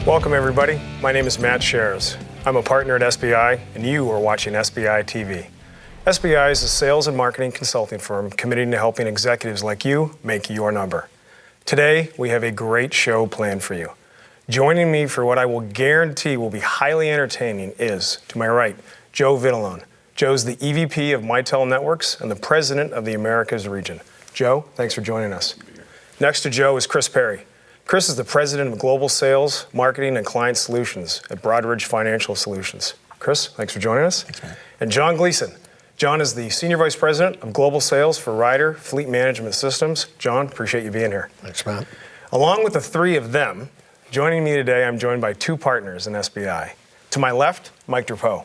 Welcome everybody. My name is Matt Sharrers. I'm a partner at SBI and you are watching SBI TV. SBI is a sales and marketing consulting firm committed to helping executives like you make your number. Today, we have a great show planned for you. Joining me for what I will guarantee will be highly entertaining is, to my right, Joe Vitalone. Joe's the EVP of Mitel Networks and the President of the Americas region. Joe, thanks for joining us. Next to Joe is Chris Perry. Chris is the President of Global Sales, Marketing, and Client Solutions at Broadridge Financial Solutions. Chris, thanks for joining us. Thanks, man. And John Gleason. John is the Senior Vice President of Global Sales for Ryder Fleet Management Systems. John, appreciate you being here. Thanks, Matt. Along with the three of them, joining me today, I'm joined by two partners in SBI. To my left, Mike Drapeau.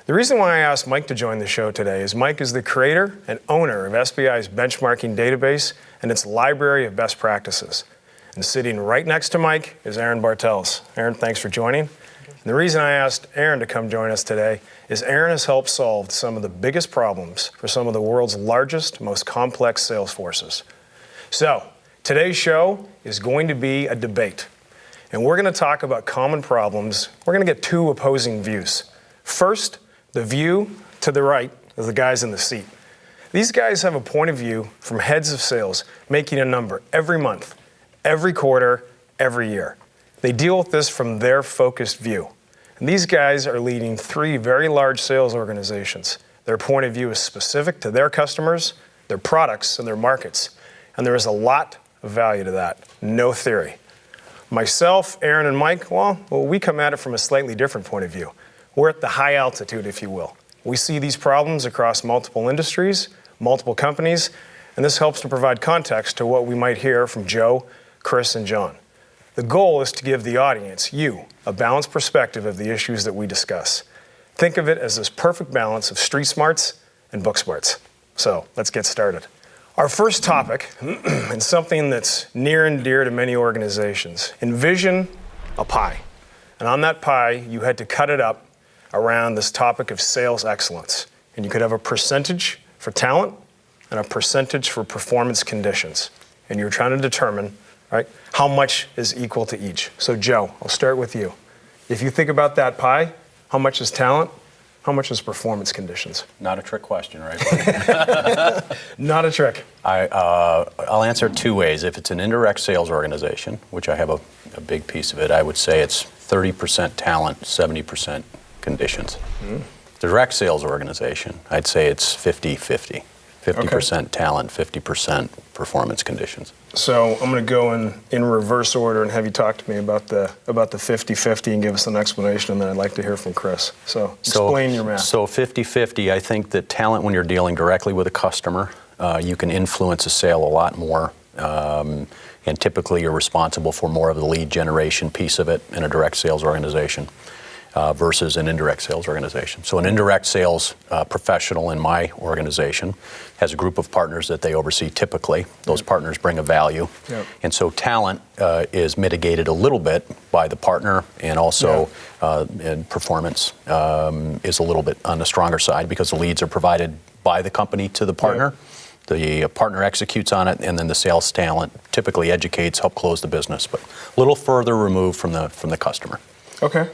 The reason why I asked Mike to join the show today is Mike is the creator and owner of SBI's benchmarking database and its library of best practices. And sitting right next to Mike is Aaron Bartles. Aaron, thanks for joining. And the reason I asked Aaron to come join us today is Aaron has helped solve some of the biggest problems for some of the world's largest, most complex sales forces. So, today's show is going to be a debate. And we're going to talk about common problems. We're going to get two opposing views. First, the view to the right is the guys in the seat. These guys have a point of view from heads of sales making a number every month, every quarter, every year. They deal with this from their focused view. And these guys are leading three very large sales organizations. Their point of view is specific to their customers, their products, and their markets. And there is a lot of value to that, no theory. Myself, Aaron, and Mike, well, we come at it from a slightly different point of view. We're at the high altitude, if you will. We see these problems across multiple industries, multiple companies, and this helps to provide context to what we might hear from Joe, Chris, and John. The goal is to give the audience, you, a balanced perspective of the issues that we discuss. Think of it as this perfect balance of street smarts and book smarts. So let's get started. Our first topic, and something that's near and dear to many organizations. Envision a pie. And on that pie, you had to cut it up around this topic of sales excellence. And you could have a percentage for talent and a percentage for performance conditions. And you're trying to determine, right, how much is equal to each. So Joe, I'll start with you. If you think about that pie, how much is talent? How much is performance conditions? Not a trick question, right? Not a trick. I'll answer it two ways. If it's an indirect sales organization, which I have a big piece of it, I would say it's 30% talent, 70% conditions. Direct sales organization, I'd say it's 50-50. 50% talent, 50% performance conditions. So I'm going to go in reverse order and have you talk to me about the 50-50 and give us an explanation, and then I'd like to hear from Chris. So explain your math. So 50-50, I think that talent, when you're dealing directly with a customer, you can influence a sale a lot more. And typically you're responsible for more of the lead generation piece of it in a direct sales organization. Versus an indirect sales organization. So an indirect sales professional in my organization has a group of partners that they oversee typically. Those partners bring a value. And so talent is mitigated a little bit by the partner, and also and performance is a little bit on the stronger side because the leads are provided by the company to the partner. The partner executes on it, and then the sales talent typically educates, help close the business, but a little further removed from the customer. Okay.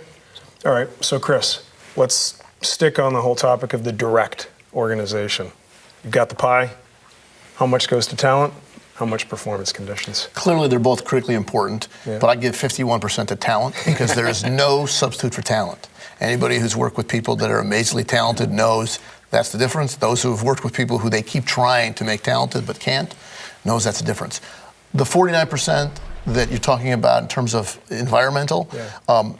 All right, so Chris, let's stick on the whole topic of the direct organization. You've got the pie. How much goes to talent? How much performance conditions? Clearly, they're both critically important, but I give 51% to talent because there is no substitute for talent. Anybody who's worked with people that are amazingly talented knows that's the difference. Those who have worked with people who they keep trying to make talented but can't knows that's the difference. The 49% that you're talking about in terms of environmental,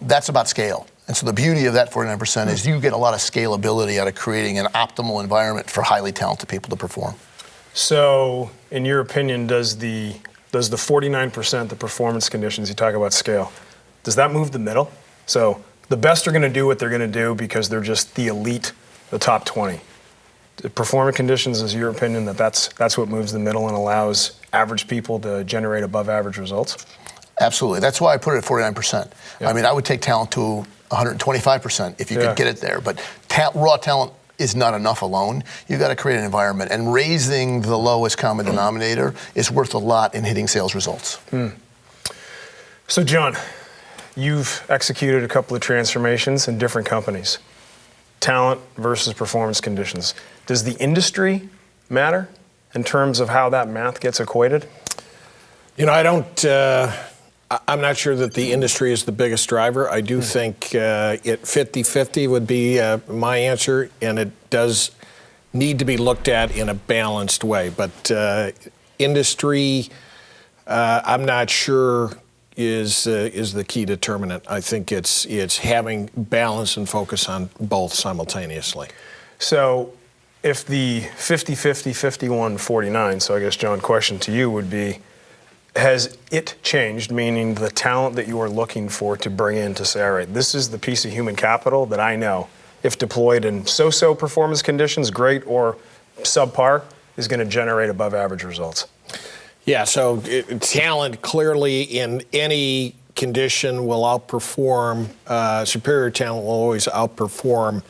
that's about scale. And so the beauty of that 49% is you get a lot of scalability out of creating an optimal environment for highly talented people to perform. So, in your opinion, does the 49%, the performance conditions, you talk about scale, does that move the middle? So the best are going to do what they're going to do because they're just the elite, the top 20. The performance conditions, is your opinion that's what moves the middle and allows average people to generate above average results? Absolutely. That's why I put it at 49%. I mean, I would take talent to 125% if you could get it there. But raw talent is not enough alone. You've got to create an environment. And raising the lowest common denominator is worth a lot in hitting sales results. So, John, You've executed a couple of transformations in different companies. Talent versus performance conditions. Does the industry matter in terms of how that math gets equated? You know, I'm not sure that the industry is the biggest driver. I do think it 50-50 would be my answer, and it does need to be looked at in a balanced way. But industry, I'm not sure is the key determinant. I think it's having balance and focus on both simultaneously. So if the 50-50, 51-49, so I guess, John, question to you would be, has it changed, meaning the talent that you are looking for to bring in to say, all right, this is the piece of human capital that I know, if deployed in so-so performance conditions, great or subpar, is going to generate above average results? Yeah, so talent clearly in any condition will outperform, superior talent will always outperform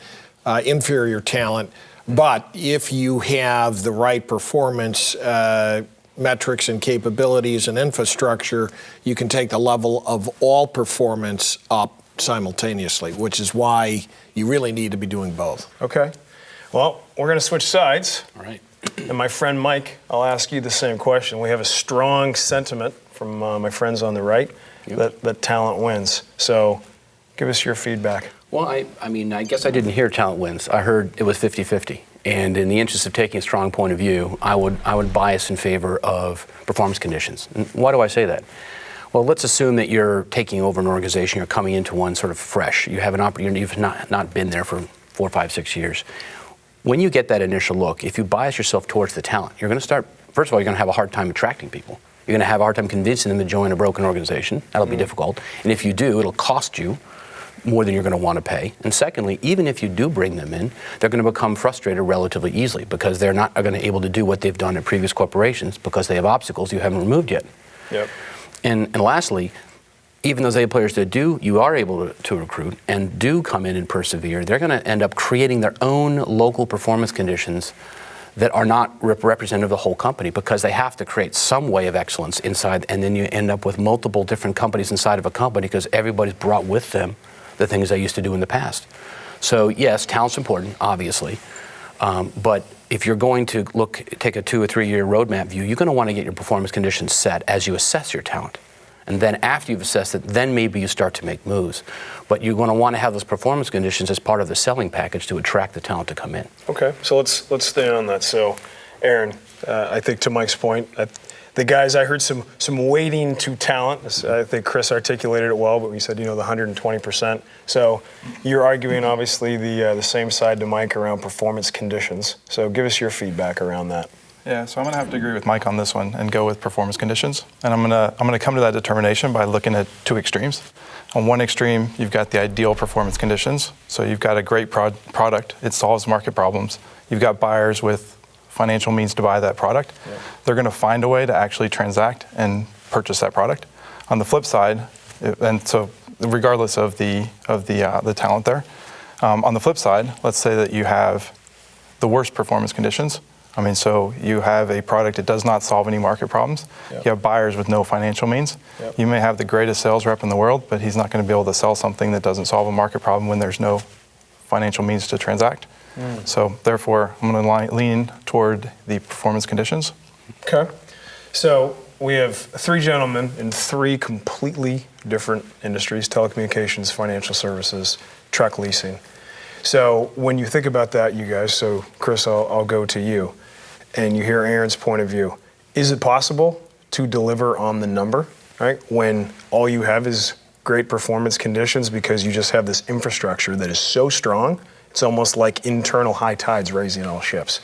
inferior talent. But if you have the right performance metrics and capabilities and infrastructure, you can take the level of all performance up simultaneously, which is why you really need to be doing both. Okay. Well, we're going to switch sides. All right. And my friend Mike, I'll ask you the same question. We have a strong sentiment from my friends on the right that talent wins. So give us your feedback. Well, I mean, I guess I didn't hear talent wins. I heard it was 50-50. And in the interest of taking a strong point of view, I would bias in favor of performance conditions. And why do I say that? Well, let's assume that you're taking over an organization, you're coming into one sort of fresh. You have an opportunity, you've not been there for 4, 5, 6 years. When you get that initial look, if you bias yourself towards the talent, you're going to start, first of all, you're going to have a hard time attracting people. You're going to have a hard time convincing them to join a broken organization. That'll be difficult. And if you do, it'll cost you more than you're going to want to pay. And secondly, even if you do bring them in, they're going to become frustrated relatively easily because they're not going to be able to do what they've done at previous corporations because they have obstacles you haven't removed yet. Yep. And lastly, even those A players that you are able to recruit and do come in and persevere, they're going to end up creating their own local performance conditions that are not representative of the whole company because they have to create some way of excellence inside, and then you end up with multiple different companies inside of a company because everybody's brought with them the things they used to do in the past. So yes, talent's important, obviously, but if you're going to take a 2 or 3 year roadmap view, you're going to want to get your performance conditions set as you assess your talent. And then after you've assessed it, then maybe you start to make moves. But you're going to want to have those performance conditions as part of the selling package to attract the talent to come in. Okay, so let's stay on that. So, Aaron, I think to Mike's point, the guys, I heard some weighting to talent. I think Chris articulated it well, but we said, the 120%. So you're arguing, obviously, the same side to Mike around performance conditions. So give us your feedback around that. Yeah, so I'm going to have to agree with Mike on this one and go with performance conditions. And I'm going to come to that determination by looking at 2 extremes. On one extreme, you've got the ideal performance conditions. So you've got a great product. It solves market problems. You've got buyers with financial means to buy that product. Yeah. They're going to find a way to actually transact and purchase that product. On the flip side, and so regardless of the talent there, on the flip side, let's say that you have the worst performance conditions. I mean, so you have a product that does not solve any market problems. Yep. You have buyers with no financial means. Yep. You may have the greatest sales rep in the world, but he's not going to be able to sell something that doesn't solve a market problem when there's no financial means to transact. So therefore, I'm going to lean toward the performance conditions. Okay. So we have 3 gentlemen in 3 completely different industries: telecommunications, financial services, truck leasing. So when you think about that, you guys, so Chris, I'll go to you, and you hear Aaron's point of view. Is it possible to deliver on the number, right, when all you have is great performance conditions because you just have this infrastructure that is so strong, it's almost like internal high tides raising all ships?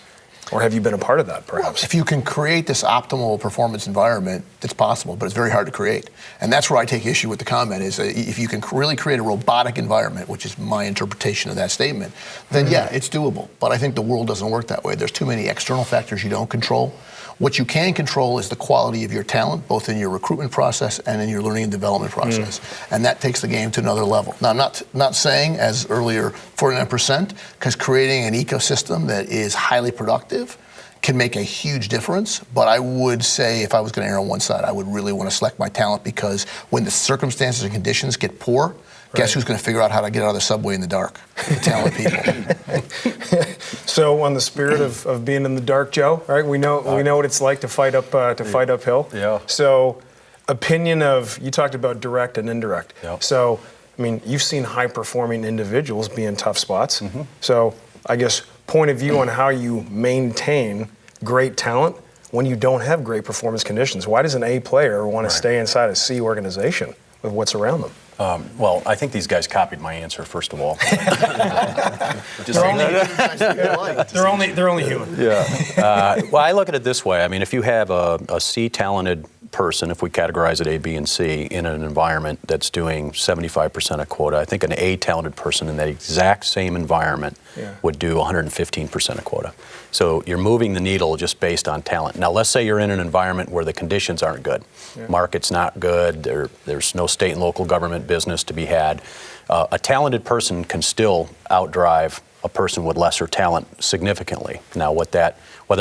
Or have you been a part of that, perhaps? Well, if you can create this optimal performance environment, it's possible, but it's very hard to create. And that's where I take issue with the comment, is if you can really create a robotic environment, which is my interpretation of that statement, then yeah, it's doable. But I think the world doesn't work that way. There's too many external factors you don't control. What you can control is the quality of your talent, both in your recruitment process and in your learning and development process. And that takes the game to another level. Now, I'm not saying, as earlier, 49%, because creating an ecosystem that is highly productive can make a huge difference. But I would say if I was going to err on one side, I would really want to select my talent, because when the circumstances and conditions get poor, guess who's going to figure out how to get out of the subway in the dark? The talent people. So, on the spirit of being in the dark, Joe, right? We know what it's like to fight uphill. Yeah. So, opinion of, you talked about direct and indirect. Yep. So, I mean, you've seen high performing individuals be in tough spots. So, I guess point of view on how you maintain great talent when you don't have great performance conditions. Why does an A player want to stay inside a C organization with what's around them? Well, I think these guys copied my answer, first of all. They're only human. Well, I look at it this way. I mean, if you have a C-talented person, if we categorize it A, B, and C, in an environment that's doing 75% of quota, I think an A-talented person in that exact same environment would do 115% of quota. So you're moving the needle just based on talent. Now, let's say you're in an environment where the conditions aren't good. Market's not good. There's no state and local government business to be had. A talented person can still outdrive a person with lesser talent significantly. Now, whether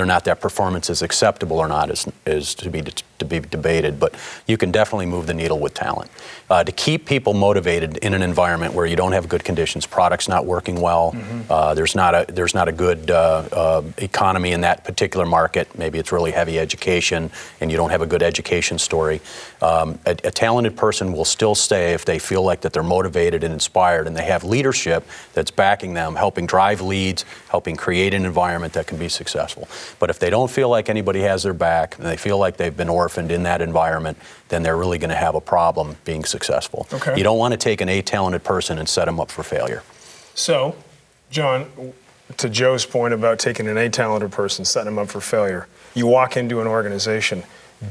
or not that performance is acceptable or not is to be debated, but you can definitely move the needle with talent. To keep people motivated in an environment where you don't have good conditions, product's not working well, there's not a good economy in that particular market, maybe it's really heavy education and you don't have a good education story, a talented person will still stay if they feel like that they're motivated and inspired and they have leadership that's backing them, helping drive leads, helping create an environment that can be successful. But if they don't feel like anybody has their back and they feel like they've been orphaned in that environment, then they're really going to have a problem being successful. Okay. You don't want to take an A-talented person and set them up for failure. So, John, to Joe's point about taking an A-talented person, setting them up for failure, you walk into an organization,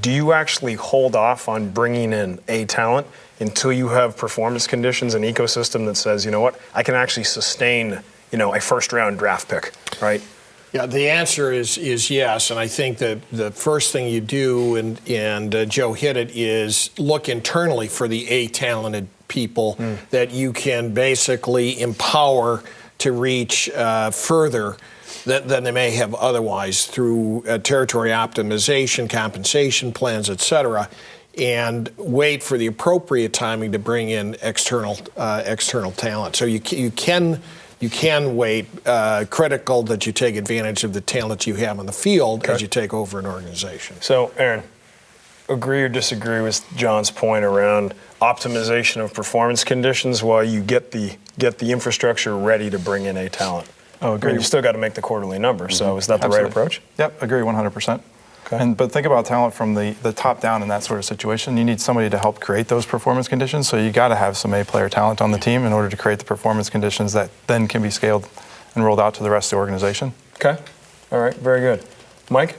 do you actually hold off on bringing in A-talent until you have performance conditions and ecosystem that says, you know what, I can actually sustain, a first-round draft pick, right? Yeah, the answer is yes, and I think that the first thing you do, and Joe hit it, is look internally for the A-talented people that you can basically empower to reach further than they may have otherwise through territory optimization, compensation plans, et cetera, and wait for the appropriate timing to bring in external talent. So you can wait. Critical that you take advantage of the talent you have on the field as you take over an organization. So, Aaron, agree or disagree with John's point around optimization of performance conditions while you get the infrastructure ready to bring in a talent? Oh, agree. I mean, you still got to make the quarterly numbers. So, is that the right approach? Yep, agree 100%. Okay. But think about talent from the top down in that sort of situation. You need somebody to help create those performance conditions, so you got to have some A-player talent on the team in order to create the performance conditions that then can be scaled and rolled out to the rest of the organization. Okay. All right. Very good. Mike?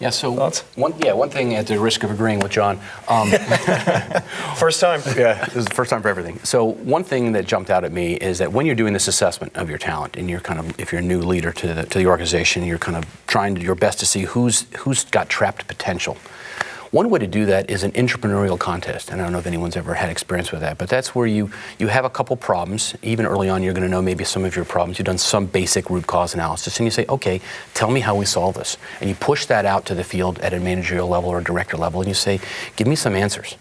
Yeah, so Thoughts? one thing at the risk of agreeing with John. First time. Yeah, this is the first time for everything. So one thing that jumped out at me is that when you're doing this assessment of your talent, and you're if you're a new leader to the organization, you're kind of trying your best to see who's got trapped potential. One way to do that is an entrepreneurial contest, and I don't know if anyone's ever had experience with that, but that's where you have a couple problems. Even early on, you're going to know maybe some of your problems. You've done some basic root cause analysis, and you say, okay, tell me how we solve this. And you push that out to the field at a managerial level or a director level, and you say, give me some answers.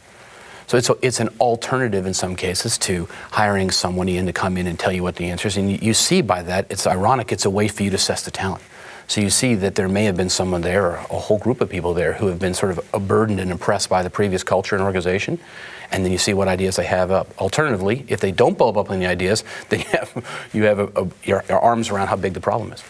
So it's an alternative in some cases to hiring someone in to come in and tell you what the answer is. And you see by that, it's ironic, it's a way for you to assess the talent. So you see that there may have been someone there, or a whole group of people there, who have been sort of burdened and impressed by the previous culture and organization, and then you see what ideas they have up. Alternatively, if they don't bulb up on the ideas, then you have your arms around how big the problem is.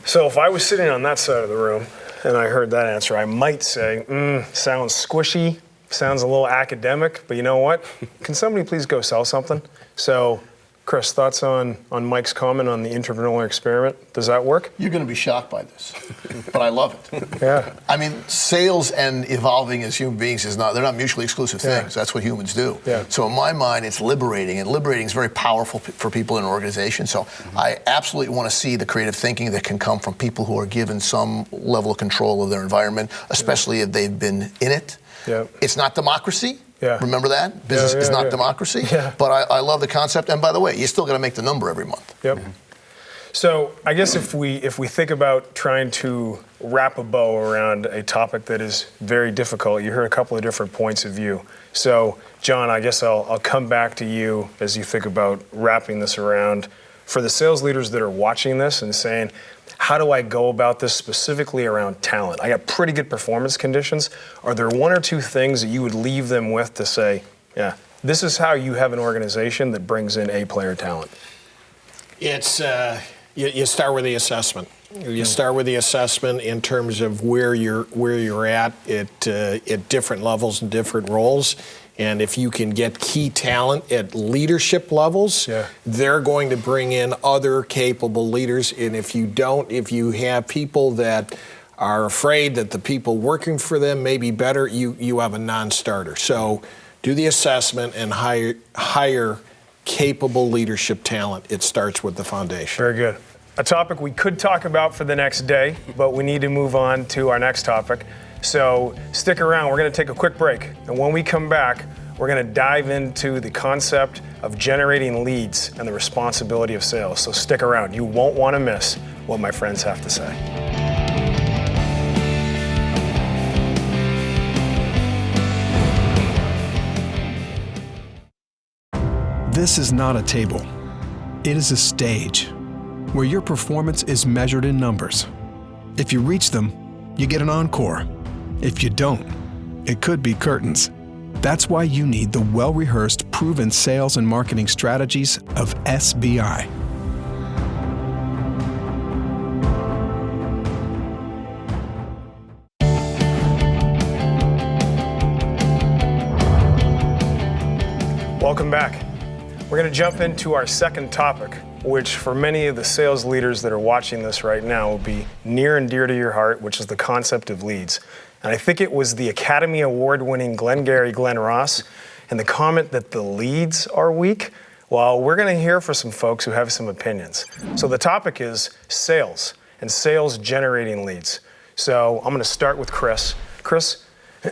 So if I was sitting on that side of the room and I heard that answer, I might say, sounds squishy, sounds a little academic, but you know what? Can somebody please go sell something? So, Chris, thoughts on Mike's comment on the entrepreneurial experiment? Does that work? You're going to be shocked by this, but I love it. Yeah. I mean, sales and evolving as human beings they're not mutually exclusive things. That's what humans do. Yeah. So in my mind, it's liberating, and liberating is very powerful for people in an organization. So I absolutely want to see the creative thinking that can come from people who are given some level of control of their environment, especially if they've been in it. Yeah. It's not democracy. Yeah. Remember that? Business is not democracy. Yeah. But I love the concept. And by the way, you still got to make the number every month. Yep. So I guess if we think about trying to wrap a bow around a topic that is very difficult, you heard a couple of different points of view. So John, I guess I'll come back to you as you think about wrapping this around for the sales leaders that are watching this and saying, how do I go about this specifically around talent? I got pretty good performance conditions. Are there one or two things that you would leave them with to say, yeah, this is how you have an organization that brings in A-player talent? It's you start with the assessment. You start with the assessment in terms of where you're at different levels and different roles. And if you can get key talent at leadership levels, they're going to bring in other capable leaders. And if you don't, if you have people that are afraid that the people working for them may be better, you have a non-starter. So do the assessment and hire capable leadership talent. It starts with the foundation. Very good. A topic we could talk about for the next day, but we need to move on to our next topic. So stick around. We're going to take a quick break. And when we come back, we're going to dive into the concept of generating leads and the responsibility of sales. So stick around. You won't want to miss what my friends have to say. This is not a table. It is a stage where your performance is measured in numbers. If you reach them, you get an encore. If you don't, it could be curtains. That's why you need the well-rehearsed, proven sales and marketing strategies of SBI. Welcome back. We're going to jump into our second topic, which for many of the sales leaders that are watching this right now will be near and dear to your heart, which is the concept of leads. And I think it was the Academy Award-winning Glenn Ross and the comment that the leads are weak. Well, we're going to hear from some folks who have some opinions. So the topic is sales and sales generating leads. So I'm going to start with Chris. Chris,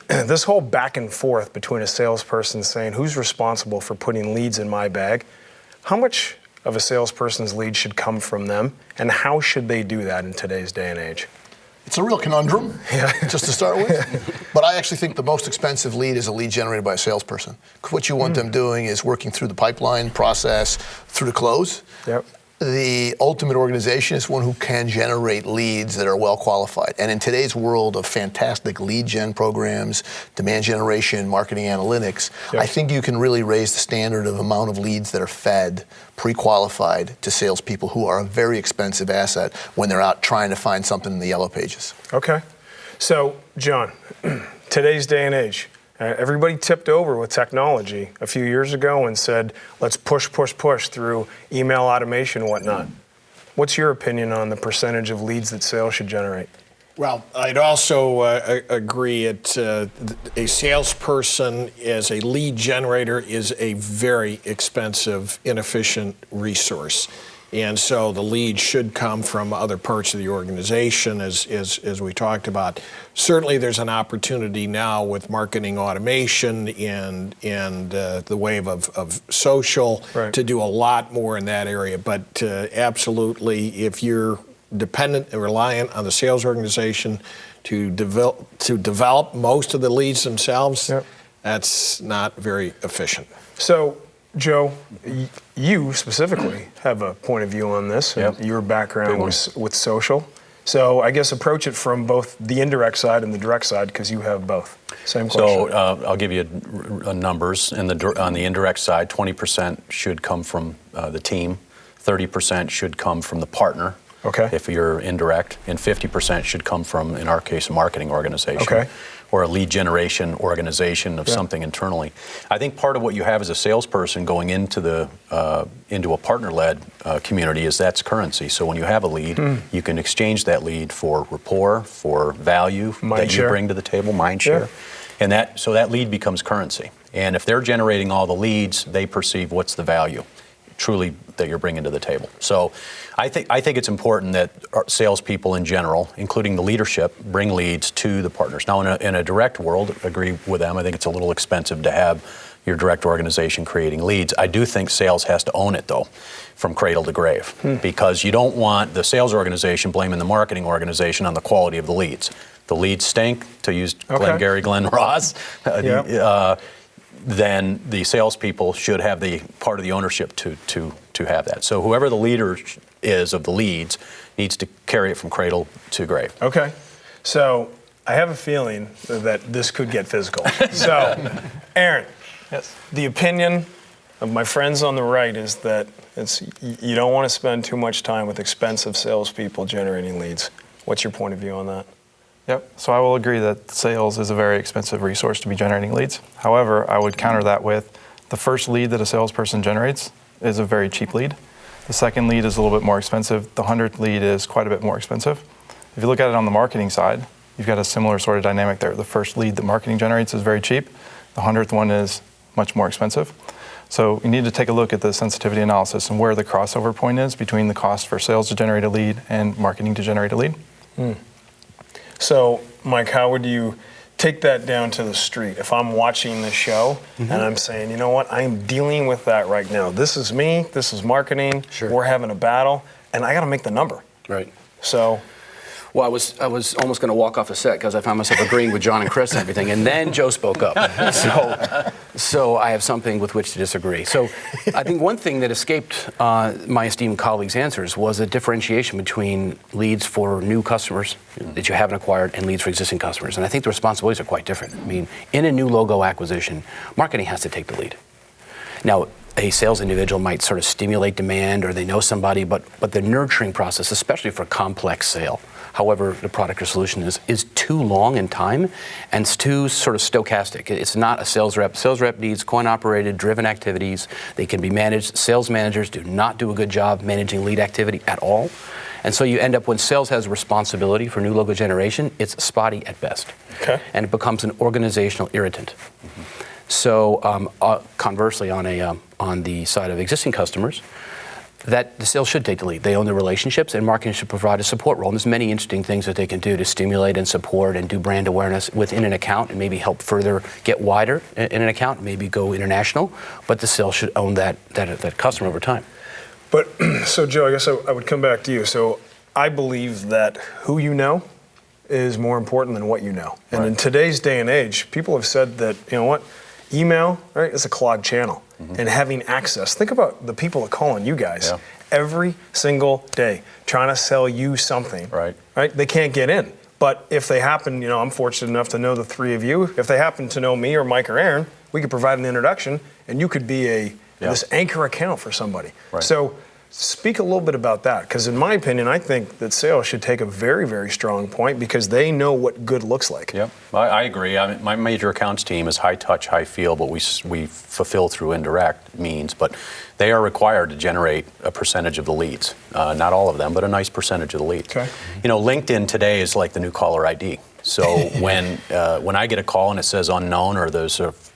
this whole back and forth between a salesperson saying who's responsible for putting leads in my bag, how much of a salesperson's lead should come from them, and how should they do that in today's day and age? It's a real conundrum, just to start with. But I actually think the most expensive lead is a lead generated by a salesperson. What you want them doing is working through the pipeline process, through the close. Yep. The ultimate organization is one who can generate leads that are well qualified. And in today's world of fantastic lead gen programs, demand generation, marketing analytics, I think you can really raise the standard of amount of leads that are fed, pre-qualified to salespeople who are a very expensive asset when they're out trying to find something in the yellow pages. Okay. So, John, today's day and age, everybody tipped over with technology a few years ago and said, let's push through email automation and whatnot. What's your opinion on the percentage of leads that sales should generate? Well, I'd also agree a salesperson as a lead generator is a very expensive, inefficient resource. And so the lead should come from other parts of the organization, as we talked about. Certainly there's an opportunity now with marketing automation and the wave of social to do a lot more in that area. But absolutely, if you're dependent and reliant on the sales organization to develop most of the leads themselves, that's not very efficient. So, Joe, you specifically have a point of view on this, and your background with social. So I guess approach it from both the indirect side and the direct side, because you have both. Same question. So I'll give you numbers. On the indirect side, 20% should come from the team, 30% should come from the partner, if you're indirect, and 50% should come from, in our case, a marketing organization. Or a lead generation organization of something internally. I think part of what you have as a salesperson going into a partner-led community is that's currency. So when you have a lead, you can exchange that lead for rapport, for value that you bring to the table, mind share, and so that lead becomes currency. And if they're generating all the leads, they perceive what's the value truly that you're bringing to the table. So I think it's important that our salespeople in general, including the leadership, bring leads to the partners. Now, in a direct world, agree with them. I think it's a little expensive to have your direct organization creating leads. I do think sales has to own it, though, from cradle to grave, because you don't want the sales organization blaming the marketing organization on the quality of the leads. The leads stink, to use Glenn Ross. Then the salespeople should have the part of the ownership to have that. So whoever the leader is of the leads needs to carry it from cradle to grave. Okay. So I have a feeling that this could get physical. So, Aaron, Yes. the opinion of my friends on the right is that you don't want to spend too much time with expensive salespeople generating leads. What's your point of view on that? Yep. So I will agree that sales is a very expensive resource to be generating leads. However, I would counter that with the first lead that a salesperson generates is a very cheap lead. The second lead is a little bit more expensive. The 100th lead is quite a bit more expensive. If you look at it on the marketing side, you've got a similar sort of dynamic there. The first lead that marketing generates is very cheap. The 100th one is much more expensive. So you need to take a look at the sensitivity analysis and where the crossover point is between the cost for sales to generate a lead and marketing to generate a lead. So, Mike, how would you take that down to the street? If I'm watching the show and I'm saying, you know what, I'm dealing with that right now. This is me, this is marketing, we're having a battle, and I got to make the number. Right. So, Well, I was almost going to walk off a set because I found myself agreeing with John and Chris and everything, and then Joe spoke up. So I have something with which to disagree. So I think one thing that escaped my esteemed colleagues' answers was a differentiation between leads for new customers that you haven't acquired and leads for existing customers. And I think the responsibilities are quite different. I mean, in a new logo acquisition, marketing has to take the lead. Now, a sales individual might sort of stimulate demand or they know somebody, but the nurturing process, especially for a complex sale, however the product or solution is too long in time and it's too sort of stochastic. It's not a sales rep. Sales rep needs coin-operated, driven activities. They can be managed. Sales managers do not do a good job managing lead activity at all. And so you end up, when sales has responsibility for new logo generation, it's spotty at best. Okay. And it becomes an organizational irritant. So conversely, on the side of existing customers, that the sales should take the lead. They own the relationships, and marketing should provide a support role. And there's many interesting things that they can do to stimulate and support and do brand awareness within an account and maybe help further get wider in an account, maybe go international. But the sales should own that customer over time. but so Joe, I guess I would come back to you. So I believe that who you know is more important than what you know. And in today's day and age, people have said that, you know what, email, right, is a clogged channel. And having access, think about the people that call on you guys every single day trying to sell you something. Right? They can't get in. But if they happen, you know, I'm fortunate enough to know the three of you. If they happen to know me or Mike or Aaron, we could provide an introduction and you could be this anchor account for somebody. So speak a little bit about that, because in my opinion, I think that sales should take a very, very strong point because they know what good looks like. Yep, I agree. I mean, my major accounts team is high touch, high feel, but we fulfill through indirect means. But they are required to generate a percentage of the leads. Not all of them, but a nice percentage of the leads. Okay. You know, LinkedIn today is like the new caller ID. So when I get a call and it says unknown or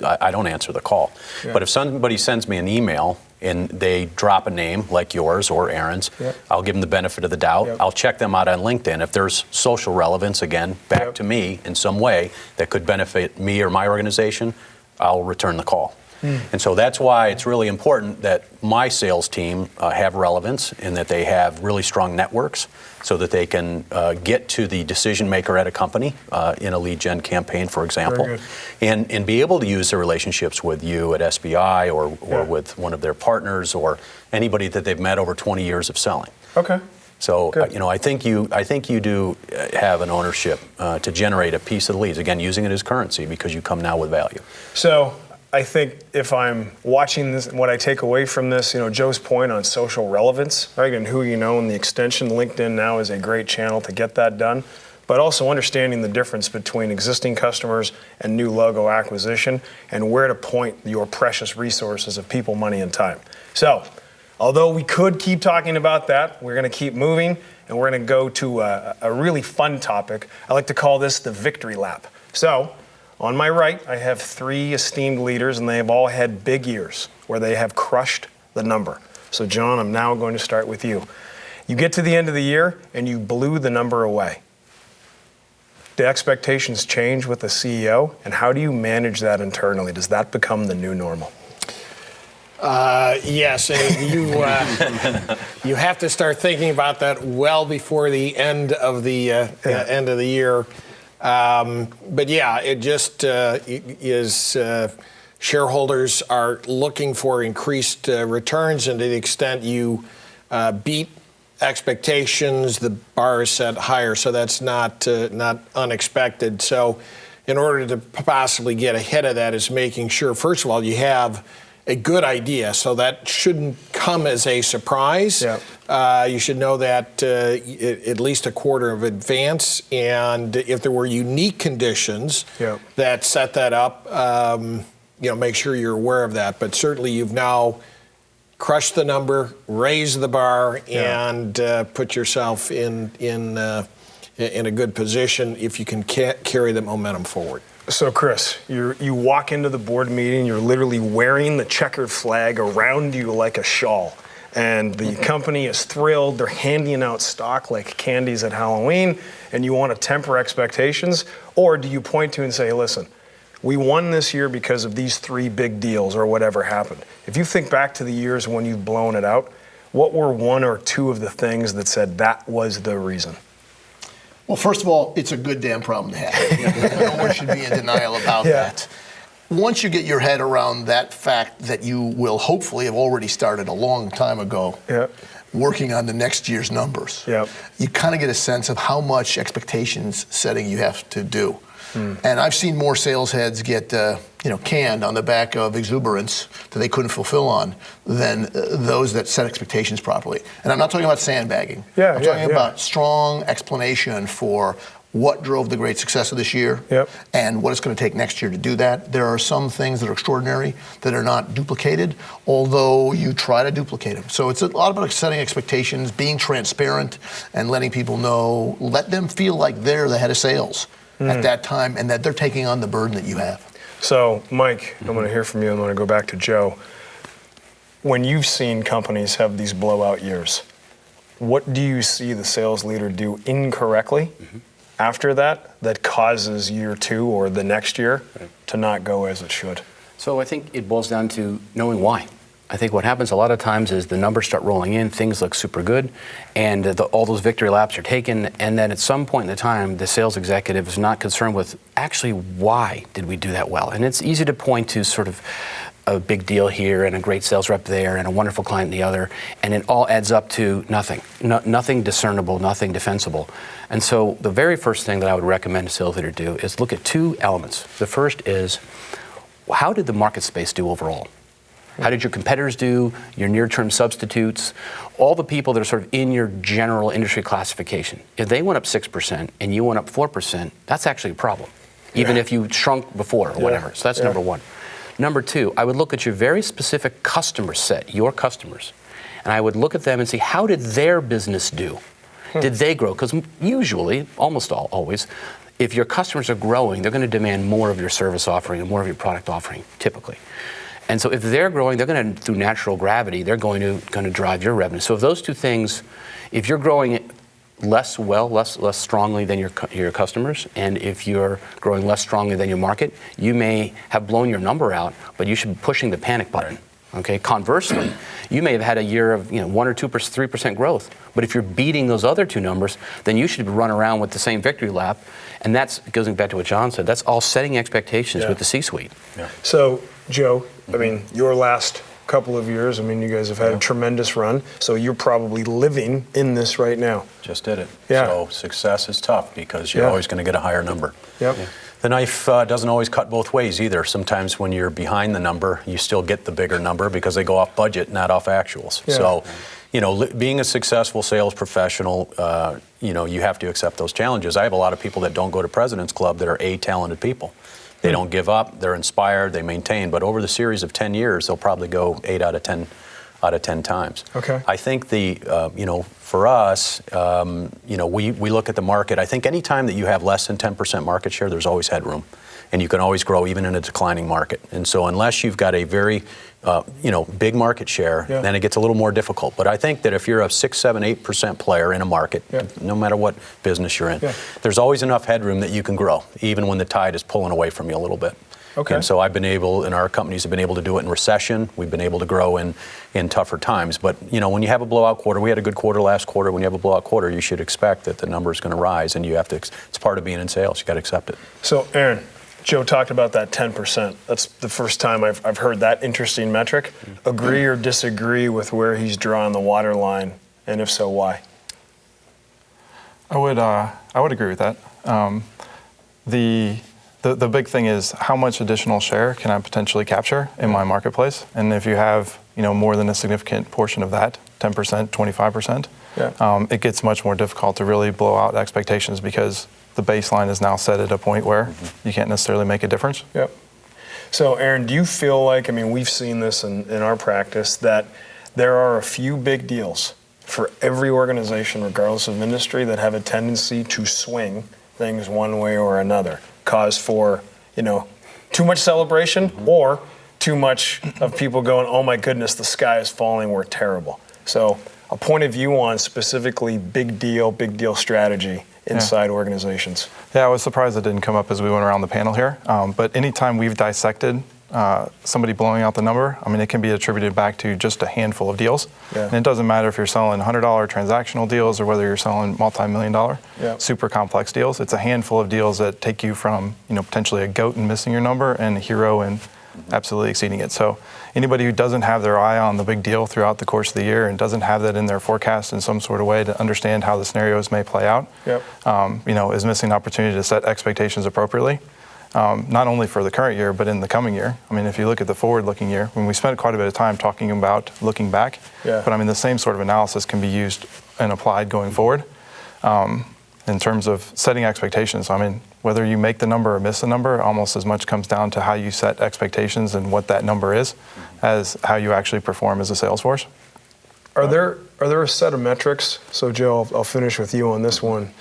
I don't answer the call. But if somebody sends me an email and they drop a name like yours or Aaron's, I'll give them the benefit of the doubt. I'll check them out on LinkedIn. If there's social relevance, again, back to me in some way that could benefit me or my organization, I'll return the call. And so that's why it's really important that my sales team have relevance and that they have really strong networks so that they can get to the decision maker at a company in a lead gen campaign, for example, and be able to use their relationships with you at SBI or with one of their partners or anybody that they've met over 20 years of selling. Okay. So you know, I think you do have an ownership to generate a piece of the leads. Again, using it as currency because you come now with value. So I think if I'm watching this, what I take away from this, you know, Joe's point on social relevance, right, and who you know, and the extension, LinkedIn now is a great channel to get that done, but also understanding the difference between existing customers and new logo acquisition and where to point your precious resources of people, money, and time. So, although we could keep talking about that, we're going to keep moving, and we're going to go to a really fun topic. I like to call this the victory lap. So, on my right, I have three esteemed leaders, and they have all had big years where they have crushed the number. So, John, I'm now going to start with you. You get to the end of the year, and you blew the number away. Do expectations change with the CEO, and how do you manage that internally? Does that become the new normal? Yes, and you have to start thinking about that well before the end of the end of the year. But yeah, it just is. Shareholders are looking for increased returns, and to the extent you beat expectations, the bar is set higher. So that's not unexpected. So, in order to possibly get ahead of that, is making sure, first of all, you have a good idea, so that shouldn't come as a surprise. Yep. You should know that at least a quarter of advance, and if there were unique conditions yep. that set that up, make sure you're aware of that. But certainly you've now crushed the number, raised the bar, yeah. and put yourself in a good position if you can carry the momentum forward. So, Chris, you walk into the board meeting, you're literally wearing the checkered flag around you like a shawl. And the company is thrilled. They're handing out stock like candies at Halloween, and you want to temper expectations? Or do you point to and say, listen, we won this year because of these 3 big deals or whatever happened? If you think back to the years when you've blown it out, what were 1 or 2 of the things that said that was the reason? Well, first of all, it's a good damn problem to have. No one should be in denial about that. Once you get your head around that fact that you will hopefully have already started a long time ago working on the next year's numbers, you kind of get a sense of how much expectations setting you have to do. And I've seen more sales heads get canned on the back of exuberance that they couldn't fulfill on than those that set expectations properly. And I'm not talking about sandbagging. I'm talking about strong explanation for what drove the great success of this year and what it's going to take next year to do that. There are some things that are extraordinary that are not duplicated, although you try to duplicate them. So it's a lot about setting expectations, being transparent, and letting people know, let them feel like they're the head of sales at that time, and that they're taking on the burden that you have. So, Mike, I'm going to hear from you. I'm going to go back to Joe. When you've seen companies have these blowout years, what do you see the sales leader do incorrectly after that causes year 2 or the next year to not go as it should? So I think it boils down to knowing why. I think what happens a lot of times is the numbers start rolling in, things look super good, and all those victory laps are taken, and then at some point in the time, the sales executive is not concerned with actually why did we do that well. And it's easy to point to sort of a big deal here and a great sales rep there and a wonderful client in the other, and it all adds up to nothing. Nothing discernible, nothing defensible. And so the very first thing that I would recommend a sales leader do is look at 2 elements. The first is, how did the market space do overall? How did your competitors do, your near-term substitutes, all the people that are sort of in your general industry classification? If they went up 6% and you went up 4%, that's actually a problem, even if you shrunk before or whatever. So that's number 1. Number 2, I would look at your very specific customer set, your customers, and I would look at them and see, how did their business do? Did they grow? Because usually, almost always, if your customers are growing, they're going to demand more of your service offering and more of your product offering, typically. And so if they're growing, they're going to, through natural gravity, they're going to drive your revenue. So if those 2 things, if you're growing less strongly than your customers, and if you're growing less strongly than your market, you may have blown your number out, but you should be pushing the panic button. Okay. Conversely, you may have had a year of 1 or 2%, 3% growth, but if you're beating those other 2 numbers, then you should run around with the same victory lap, and that goes back to what John said. That's all setting expectations with the C-suite. So, Joe, I mean, your last couple of years, I mean, you guys have had a tremendous run, so you're probably living in this right now. Just did it. So success is tough because you're always going to get a higher number. The knife doesn't always cut both ways either. Sometimes when you're behind the number, you still get the bigger number because they go off budget, not off actuals. So, being a successful sales professional, you have to accept those challenges. I have a lot of people that don't go to President's Club that are talented people. They don't give up, they're inspired, they maintain, but over the series of 10 years, they'll probably go 8 out of 10 times. Okay. I think for us, we look at the market. I think any time that you have less than 10% market share, there's always headroom. and you can always grow even in a declining market. And so unless you've got a very big market share, then it gets a little more difficult. But I think that if you're a 6, 7, 8% player in a market, no matter what business you're in, there's always enough headroom that you can grow, even when the tide is pulling away from you a little bit. Okay. And so I've been able, and our companies have been able to do it in recession. We've been able to grow in tougher times. But when you have a blowout quarter, we had a good quarter last quarter. When you have a blowout quarter, you should expect that the number is going to rise, and you have to. It's part of being in sales. You got to accept it. So, Aaron, Joe talked about that 10%. That's the first time I've heard that interesting metric. Agree or disagree with where he's drawing the water line, and if so, why? I would agree with that. The big thing is how much additional share can I potentially capture in my marketplace, and if you have more than a significant portion of that, 10%, 25%, it gets much more difficult to really blow out expectations because the baseline is now set at a point where you can't necessarily make a difference. Yep. So, Aaron, do you feel like, we've seen this in our practice, that there are a few big deals for every organization, regardless of industry, that have a tendency to swing things one way or another, cause for, too much celebration or too much of people going, oh my goodness, the sky is falling, we're terrible. So a point of view on specifically big deal strategy inside organizations. Yeah, I was surprised it didn't come up as we went around the panel here. But anytime we've dissected somebody blowing out the number, it can be attributed back to just a handful of deals. And it doesn't matter if you're selling $100 transactional deals or whether you're selling multi-million-dollar, super complex deals. It's a handful of deals that take you from potentially a goat and missing your number and a hero and absolutely exceeding it. So anybody who doesn't have their eye on the big deal throughout the course of the year and doesn't have that in their forecast in some sort of way to understand how the scenarios may play out, is missing an opportunity to set expectations appropriately. Not only for the current year, but in the coming year. If you look at the forward-looking year, when we spent quite a bit of time talking about looking back, but the same sort of analysis can be used and applied going forward in terms of setting expectations. Whether you make the number or miss the number, almost as much comes down to how you set expectations and what that number is, as how you actually perform as a sales force. Are there a set of metrics? So, Joe, I'll finish with you on this one.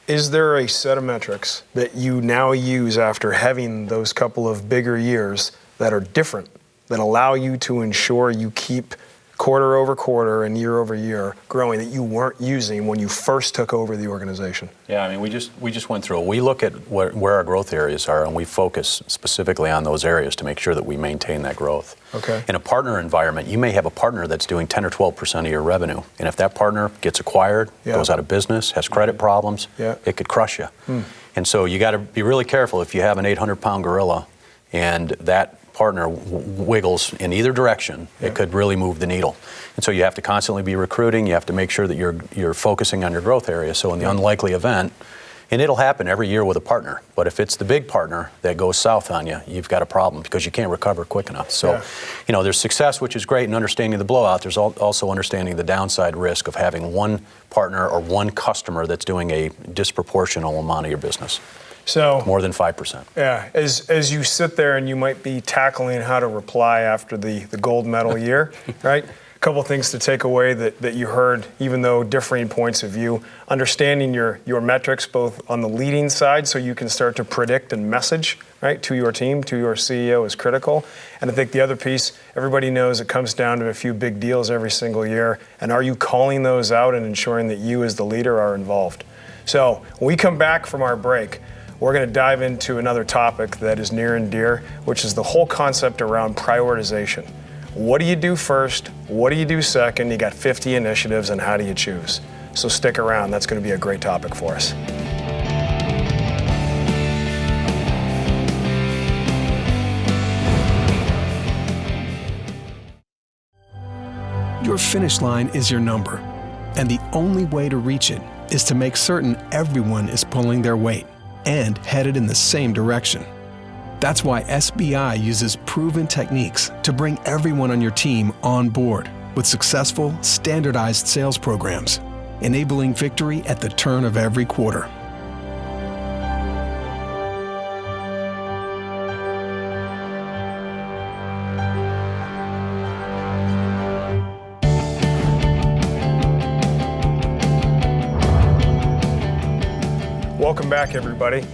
Is there a set of metrics that you now use after having those couple of bigger years that are different, that allow you to ensure you keep quarter over quarter and year over year growing, that you weren't using when you first took over the organization? Yeah, we just went through it. We look at where our growth areas are, and we focus specifically on those areas to make sure that we maintain that growth. Okay. In a partner environment, you may have a partner that's doing 10 or 12% of your revenue, and if that partner gets acquired, goes out of business, has credit problems, it could crush you. And so you got to be really careful if you have an 800-pound gorilla and that partner wiggles in either direction, it could really move the needle. And so you have to constantly be recruiting. You have to make sure that you're focusing on your growth area. So in the unlikely event, and it'll happen every year with a partner, but if it's the big partner that goes south on you, you've got a problem because you can't recover quick enough. So, there's success, which is great in understanding the blowout. There's also understanding the downside risk of having one partner or one customer that's doing a disproportional amount of your business. So more than 5%. Yeah, as you sit there and you might be tackling how to reply after the gold medal year, right? A couple of things to take away that you heard, even though differing points of view. Understanding your metrics, both on the leading side, so you can start to predict and message, right, to your team, to your CEO, is critical. And I think the other piece, everybody knows it comes down to a few big deals every single year. And are you calling those out and ensuring that you as the leader are involved? So when we come back from our break, we're going to dive into another topic that is near and dear, which is the whole concept around prioritization. What do you do first? What do you do second? You got 50 initiatives, and how do you choose? So stick around. That's going to be a great topic for us. Your finish line is your number, and the only way to reach it is to make certain everyone is pulling their weight and headed in the same direction. That's why SBI uses proven techniques to bring everyone on your team on board with successful, standardized sales programs, enabling victory at the turn of every quarter. Welcome back, everybody.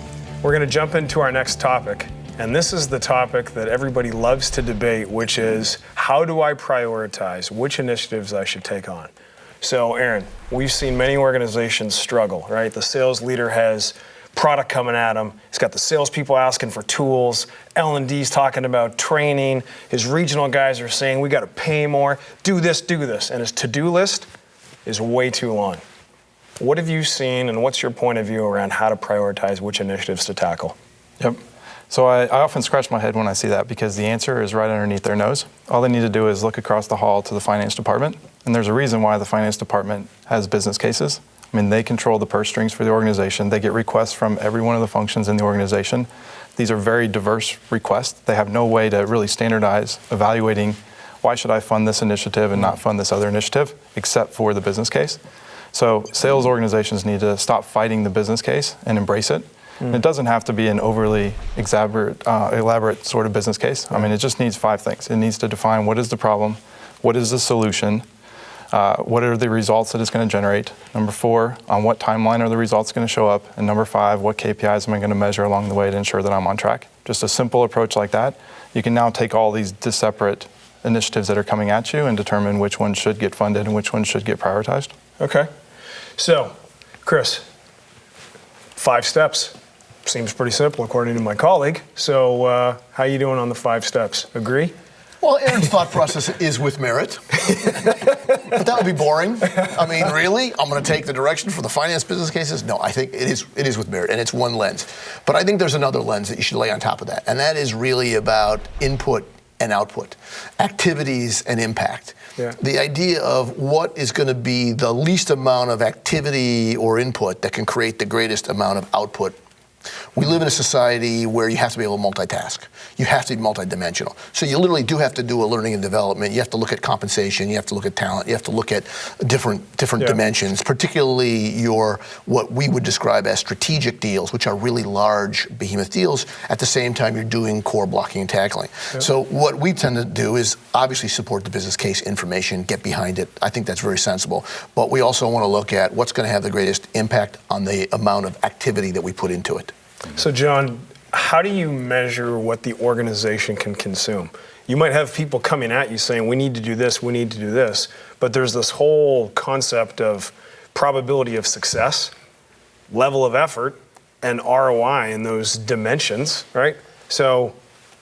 We're going to jump into our next topic. And this is the topic that everybody loves to debate, which is how do I prioritize which initiatives I should take on? So, Aaron, we've seen many organizations struggle, right? The sales leader has product coming at him. He's got the salespeople asking for tools. L&D's talking about training. His regional guys are saying, we got to pay more. Do this, do this. And his to-do list is way too long. What have you seen, and what's your point of view around how to prioritize which initiatives to tackle? Yep. So I often scratch my head when I see that because the answer is right underneath their nose. All they need to do is look across the hall to the finance department. And there's a reason why the finance department has business cases. I mean, they control the purse strings for the organization. They get requests from every one of the functions in the organization. These are very diverse requests. They have no way to really standardize evaluating why should I fund this initiative and not fund this other initiative, except for the business case. So sales organizations need to stop fighting the business case and embrace it. And it doesn't have to be an overly elaborate sort of business case. I mean, it just needs 5 things. It needs to define what is the problem, what is the solution, what are the results that it's going to generate. Number 4, on what timeline are the results going to show up? And number 5, what KPIs am I going to measure along the way to ensure that I'm on track? Just a simple approach like that. You can now take all these separate initiatives that are coming at you and determine which ones should get funded and which ones should get prioritized. Okay. So, Chris, 5 steps. Seems pretty simple according to my colleague. So how you doing on the 5 steps? Agree? Well, Aaron's thought process is with merit. But that would be boring. I mean, really? I'm going to take the direction for the finance business cases? No, I think it is with merit, and it's one lens. But I think there's another lens that you should lay on top of that, and that is really about input and output, activities and impact. Yeah. The idea of what is going to be the least amount of activity or input that can create the greatest amount of output. We live in a society where you have to be able to multitask. You have to be multidimensional. So you literally do have to do a learning and development. You have to look at compensation. You have to look at talent. You have to look at different dimensions, particularly what we would describe as strategic deals, which are really large behemoth deals. At the same time, you're doing core blocking and tackling. Yeah. So what we tend to do is obviously support the business case information, get behind it. I think that's very sensible. But we also want to look at what's going to have the greatest impact on the amount of activity that we put into it. So, John, how do you measure what the organization can consume? You might have people coming at you saying, we need to do this, we need to do this, but there's this whole concept of probability of success, level of effort, and ROI in those dimensions, right? So,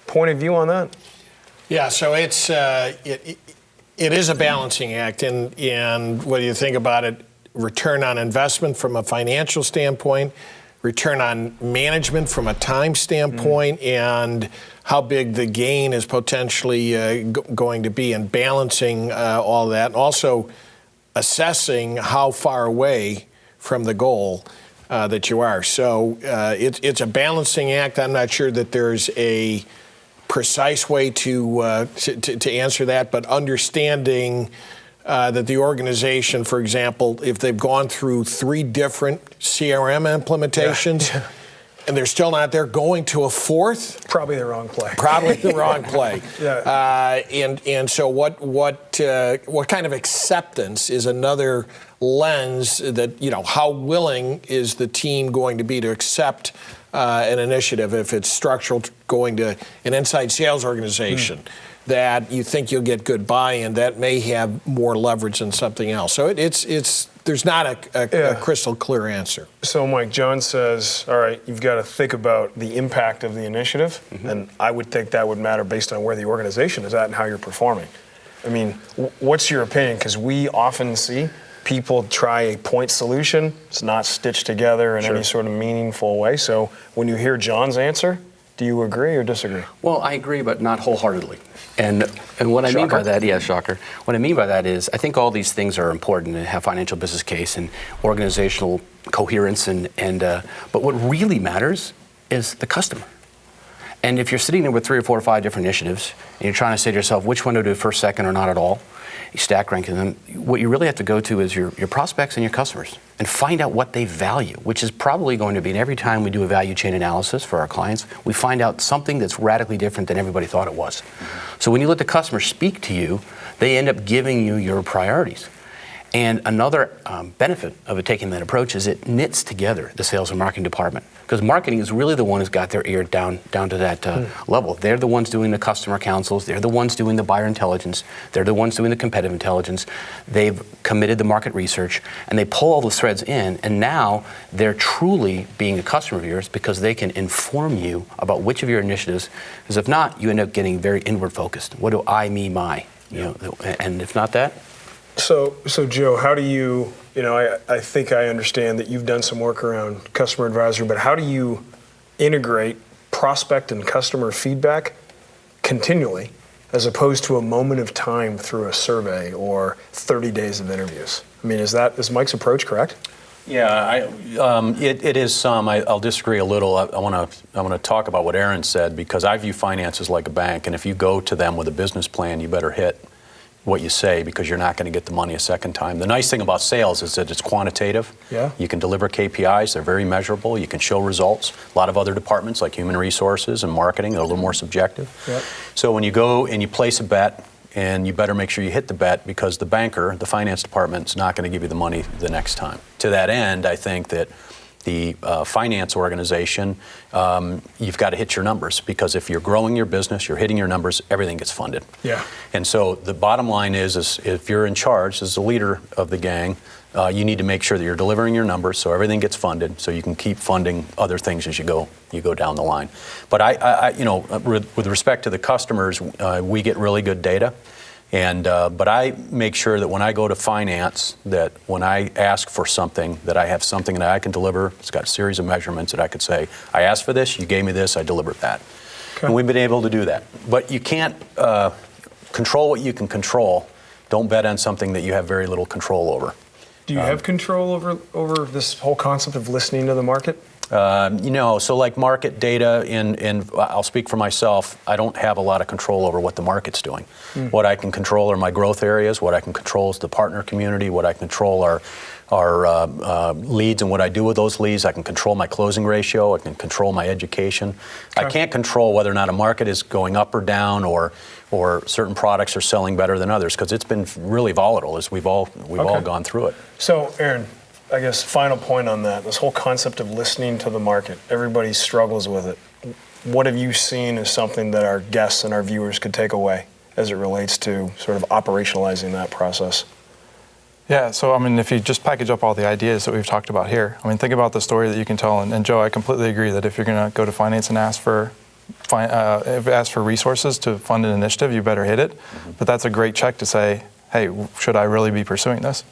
point of view on that? Yeah, so it is a balancing act, and whether you think about it, return on investment from a financial standpoint, return on management from a time standpoint, and how big the gain is potentially going to be, and balancing all that, and also assessing how far away from the goal that you are. So it's a balancing act. I'm not sure that there's a precise way to answer that, but understanding that the organization, for example, if they've gone through 3 different CRM implementations, and they're still not there, going to a 4th, probably the wrong play. Probably the wrong play. Yeah. And so what kind of acceptance is another lens that, how willing is the team going to be to accept an initiative if it's structural, going to an inside sales organization? That you think you'll get good buy-in, that may have more leverage than something else. So there's not a crystal clear answer. So, Mike, John says, all right, you've got to think about the impact of the initiative, and I would think that would matter based on where the organization is at and how you're performing. I mean, what's your opinion? Because we often see people try a point solution. It's not stitched together in any sort of meaningful way. So when you hear John's answer, do you agree or disagree? Well, I agree, but not wholeheartedly. And what I mean by that, shocker. What I mean by that is, I think all these things are important to have financial business case and organizational coherence, but what really matters is the customer. And if you're sitting there with 3 or 4 or 5 different initiatives, and you're trying to say to yourself, which one to do first, second, or not at all, you stack ranking them, what you really have to go to is your prospects and your customers and find out what they value, which is probably going to be, and every time we do a value chain analysis for our clients, we find out something that's radically different than everybody thought it was. So when you let the customer speak to you, they end up giving you your priorities. And another benefit of it taking that approach is it knits together the sales and marketing department. Because marketing is really the one who's got their ear down to that level. They're the ones doing the customer councils. They're the ones doing the buyer intelligence. They're the ones doing the competitive intelligence. They've committed the market research, and they pull all those threads in, and now they're truly being a customer of yours because they can inform you about which of your initiatives, because if not, you end up getting very inward focused. What do I, me, my? You know, and if not that, So Joe, how do you, I think I understand that you've done some work around customer advisory, but how do you integrate prospect and customer feedback continually as opposed to a moment of time through a survey or 30 days of interviews? I mean, is Mike's approach correct? Yeah, it is some. I'll disagree a little. I want to talk about what Aaron said, because I view finances like a bank, and if you go to them with a business plan, you better hit what you say, because you're not going to get the money a second time. The nice thing about sales is that it's quantitative. Yeah. You can deliver KPIs. They're very measurable. You can show results. A lot of other departments like human resources and marketing are a little more subjective. Yep. So when you go and you place a bet, and you better make sure you hit the bet, because the banker, the finance department, is not going to give you the money the next time. To that end, I think that the finance organization, you've got to hit your numbers, because if you're growing your business, you're hitting your numbers, everything gets funded. Yeah. And so the bottom line is if you're in charge as the leader of the gang, you need to make sure that you're delivering your numbers so everything gets funded, so you can keep funding other things as you go down the line. But I with respect to the customers, we get really good data. And but I make sure that when I go to finance, that when I ask for something, that I have something that I can deliver. It's got a series of measurements that I could say, I asked for this, you gave me this, I delivered that. Okay. And we've been able to do that. But you can't control what you can control. Don't bet on something that you have very little control over. Do you have control over this whole concept of listening to the market? So like market data, and I'll speak for myself, I don't have a lot of control over what the market's doing. What I can control are my growth areas. What I can control is the partner community. What I control are leads and what I do with those leads. I can control my closing ratio. I can control my education. Okay. I can't control whether or not a market is going up or down, or certain products are selling better than others, because it's been really volatile as we've all gone through it. So Aaron, I guess final point on that, this whole concept of listening to the market, everybody struggles with it. What have you seen as something that our guests and our viewers could take away as it relates to sort of operationalizing that process? Yeah, so I mean, if you just package up all the ideas that we've talked about here, I mean, think about the story that you can tell. And Joe, I completely agree that if you're going to go to finance and ask for resources to fund an initiative, you better hit it. Mm-hmm. But that's a great check to say, hey, should I really be pursuing this?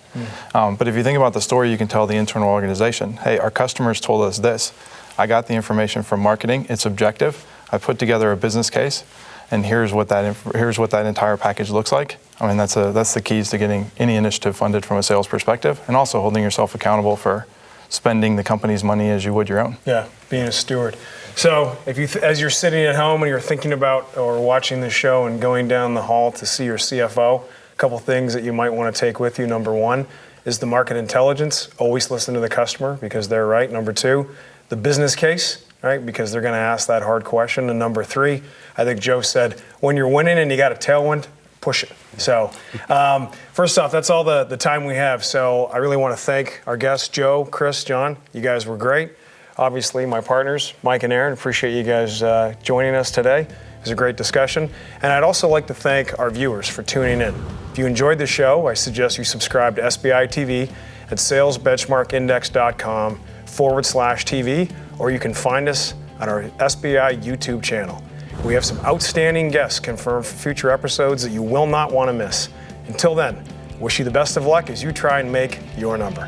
But if you think about the story, you can tell the internal organization, hey, our customers told us this. I got the information from marketing. It's objective. I put together a business case, and here's what that entire package looks like. I mean, that's the keys to getting any initiative funded from a sales perspective, and also holding yourself accountable for spending the company's money as you would your own. Yeah, being a steward. So if you, as you're sitting at home and you're thinking about or watching the show and going down the hall to see your CFO, a couple things that you might want to take with you. Number one is the market intelligence. Always listen to the customer because they're right. Number two, the business case, right? Because they're going to ask that hard question. And number three, I think Joe said, when you're winning and you got a tailwind, push it. So first off, that's all the time we have. So I really want to thank our guests, Joe, Chris, John. You guys were great. Obviously, my partners, Mike and Aaron, appreciate you guys joining us today. It was a great discussion. And I'd also like to thank our viewers for tuning in. If you enjoyed the show, I suggest you subscribe to SBI TV at salesbenchmarkindex.com/TV, or you can find us on our SBI YouTube channel. We have some outstanding guests confirmed for future episodes that you will not want to miss. Until then, wish you the best of luck as you try and make your number.